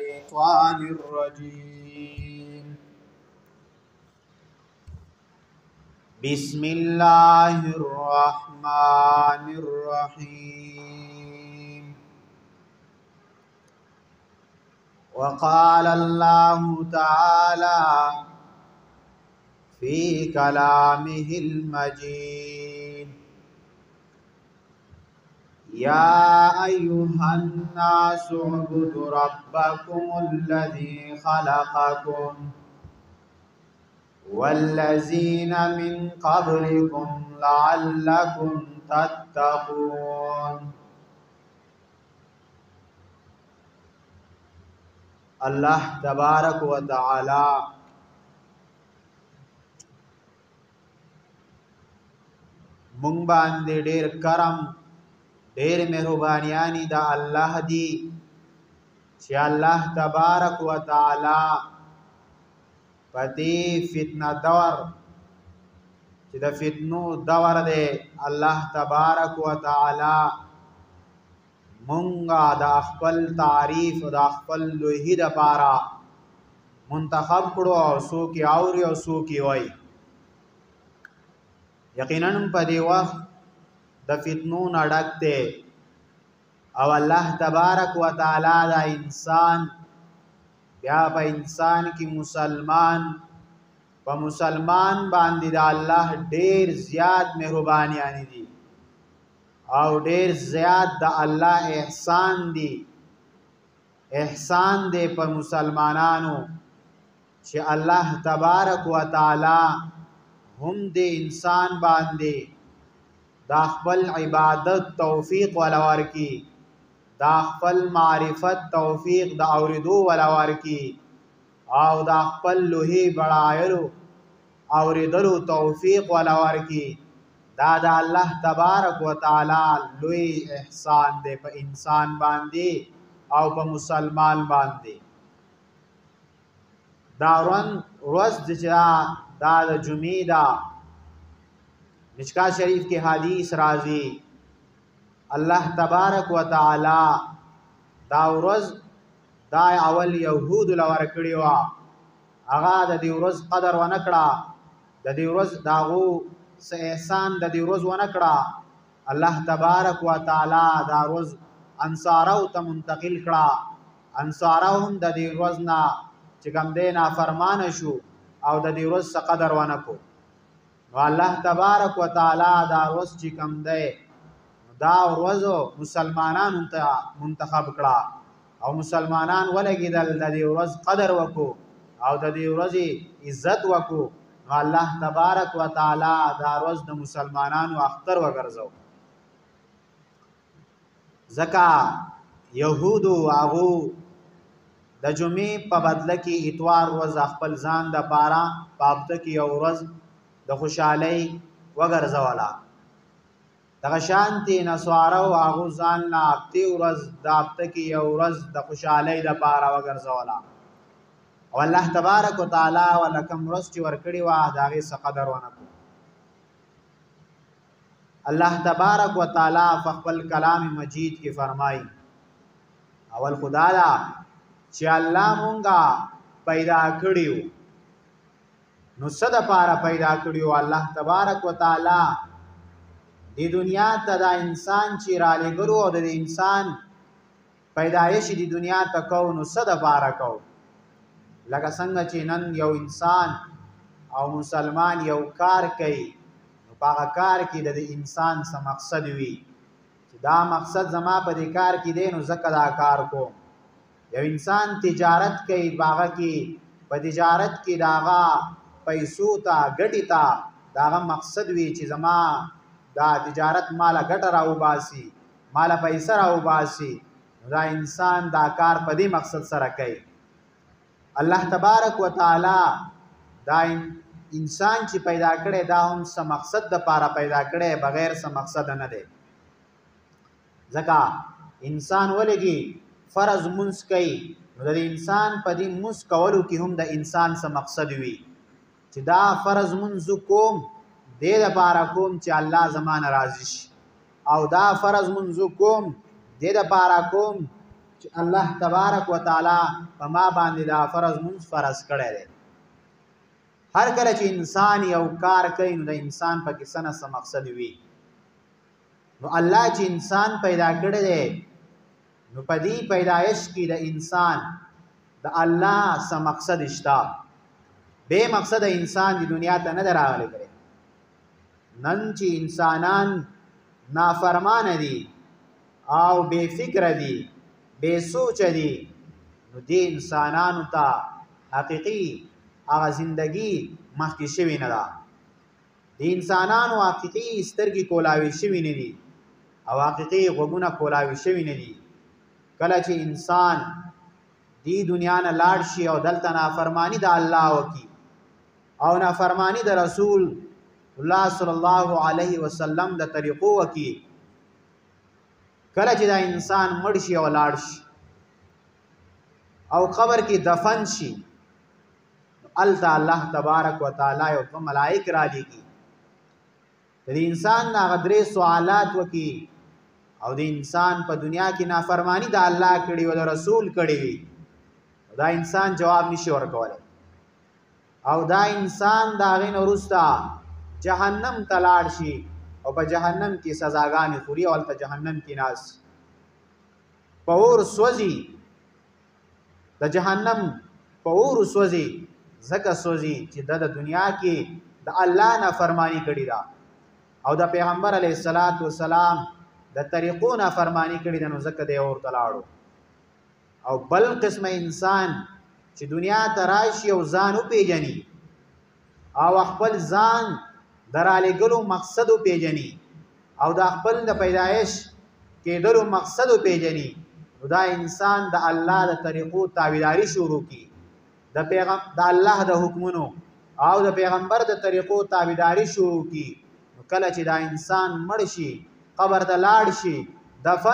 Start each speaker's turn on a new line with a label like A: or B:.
A: الشيطان الرجيم. بسم الله الرحمن الرحيم. وقال الله تعالى في كلامه المجيد: يا أيها الناس اعبدوا ربكم الذي خلقكم والذين من قبلكم لعلكم تتقون. الله تبارک و تعالی مونږ باندې ډېر کرم ډېر مهربانيانی دا الله دی چې الله تبارک و تعالی پدې فتنه دور چې د فتنو دور دی الله تبارک و تعالی مونږه د خپل تعریف او د خپل لوهی د پاره منتخب کړو او څوک یې اوري او څوک یې وایي. یقینا په دې وخت د فتنو نه ډک دی او الله تبارک و تعالی دا انسان بیا په انسان کې په مسلمان باندې د الله ډېر زیات مهربانيانی دي او ډېر زیات د الله احسان دی په مسلمانانو چې الله تبارک و تعالی هم د انسان باندې دا خپل عبادت توفیق ولا ورکی، دا خپل معرفت توفیق د اوریدو ولا ورکی او دا خپل لوهی بڑایلو اوریدلو توفیق ولا ورکی. دا د الله تبارک و تعالی لوی احسان دی په انسان باندې او په مسلمان باندې. دا ورځ دا د جمعې دا مشکات شریف کې حدیث راځي الله تبارک و تعالی دا ورځ دا اول يهود لور کړی و هغه د دې ورځ قدر و نکړه د دې ورځ داغو څه احسان د دې ورځ و نکړه. الله تبارک و تعالی دا ورځ انصارو ته منتقل کړه. انصارو هم د دې ورځ نه چې کوم دی نافرمانه شو او د دې ورځ څه قدر و نکړو نو الله تبارک و تعالی دا ورځ چې کوم دی دا ورځ مسلمانانو ته منتخب کړه او مسلمانان ولګېدل د دې ورځ قدر وکړو او د دې ورځې عزت وکړو نو الله تبارک و تعالی دا ورځ د مسلمانانو اختر وګرځو. ځکه یهودو هغو د جمعې په بدله کې اتوار ورځ خپل ځان د پاره په هفته کې یو ورځ د خوشحالۍ وګرځوله. دغه شانتې نسوارو هغو ځان نه هفتې ورځ د هفته کې یو ورځ د خوشحالۍ دپاره وګرځوله او الله تبارک و تعالی ورله کوم ورځ چې ورکړې وه د هغې څه قدر ونه کړو. الله تبارک و تعالی په خپل کلام مجید کې فرمایي اول خدا دا چې الله مونږه پیدا کړیو نو څه دپاره پیدا کړیو. الله تبارک و تعالی دی دنیا ته دا انسان چې را لېږلو او د انسان پیدایش دی دنیا ته کو نو څه دپاره کو. لکه څنګه چې نن یو انسان او مسلمان یو کار کوي نو په هغه کار کې د انسان څه مقصد وي چې دا مقصد زما په دې کار کې دی نو ځکه دا کار کوم. یو انسان تجارت کوي باغه کې په تجارت کې د هغه پیسو ته ګټې ته د هغه مقصد وي چې زما دا تجارت مالا ګټه راوباسي مالا پیسه راوباسي دا انسان دا کار په دې مقصد سره کوي. الله تبارک و تعالی دا انسان چې پیدا کړي دا هم څه مقصد د پاره پیدا کړي بغیر څه مقصد نه دی. ځکه انسان ولګي فرض منځ کوي نو د انسان په دې منځ کولو کې هم د انسان څه مقصد وي چې دا فرض منځ کوم دې لپاره کوم چې الله زمانه راضي شي او دا فرض منځ کوم دې لپاره کوم چې الله تبارک وتعالى په ما باندې دا فرض مونږ فرض کړی دی. هر کله چې انسان یو کار کوي نو د انسان پکې څه نه څه مقصد وي. نو الله چې انسان پیدا کړی دی نو په دې پیدایش کې د انسان د الله څه مقصد شته. بے مقصد انسان دی دنیا ته نه راغلی کړي. نن چې انسانان نافرمان دي او بے فکر دي بے سوچ دي نو دې انسانانو ته حقیقي هغه زندگی مخکې شوی نه ده. د انسانانو حقیقي سترګې کولاوي شوي نه دي او حقیقي غوږونه کولاوي شوي نه دي. کله چې انسان دی دنیا نه لاړ شي او دلته نافرمانی د الله وکي او نافرمانی د رسول الله صلی الله علیه وسلم د طریقو وکي، کله چې دا انسان مړ شي او لاړ شي او قبر کې دفن شي الته الله تبارک وتعالى او ملائک را لېږي د انسان نه غدرې سوالات وکي او د انسان په دنیا کې نافرمانی د الله کړي او د رسول کړي وي، دا انسان جواب نشي ورکولی او دا انسان د هغې نه وروسته جهنم ته لاړ شي او په جهنم کې سزاګانې خوري او هلته جهنم کې ناست په اور سوځي. د جهنم په اور سوځي ځکه سوځي چې د دنیا کې د الله نافرمانی کړې ده او د پیغمبر علیه الصلاۃ والسلام د طریقو نافرمانی کړې ده، نو ځکه دی اور ته لاړو. او بل قسم انسان چې دنیا ته راشي او ځان وپېژني او خپل ځان د رالېږلو مقصد وپېژني او د خپل د پیدایش کېدلو مقصد وپېژني، نو دا انسان د الله د طریقو تابعداري شروع کړي، د الله د حکمونو او د پیغمبر د طریقو تابعداري شروع کړي. نو کله چې دا انسان مړ شي قبر ته لاړ شي دفن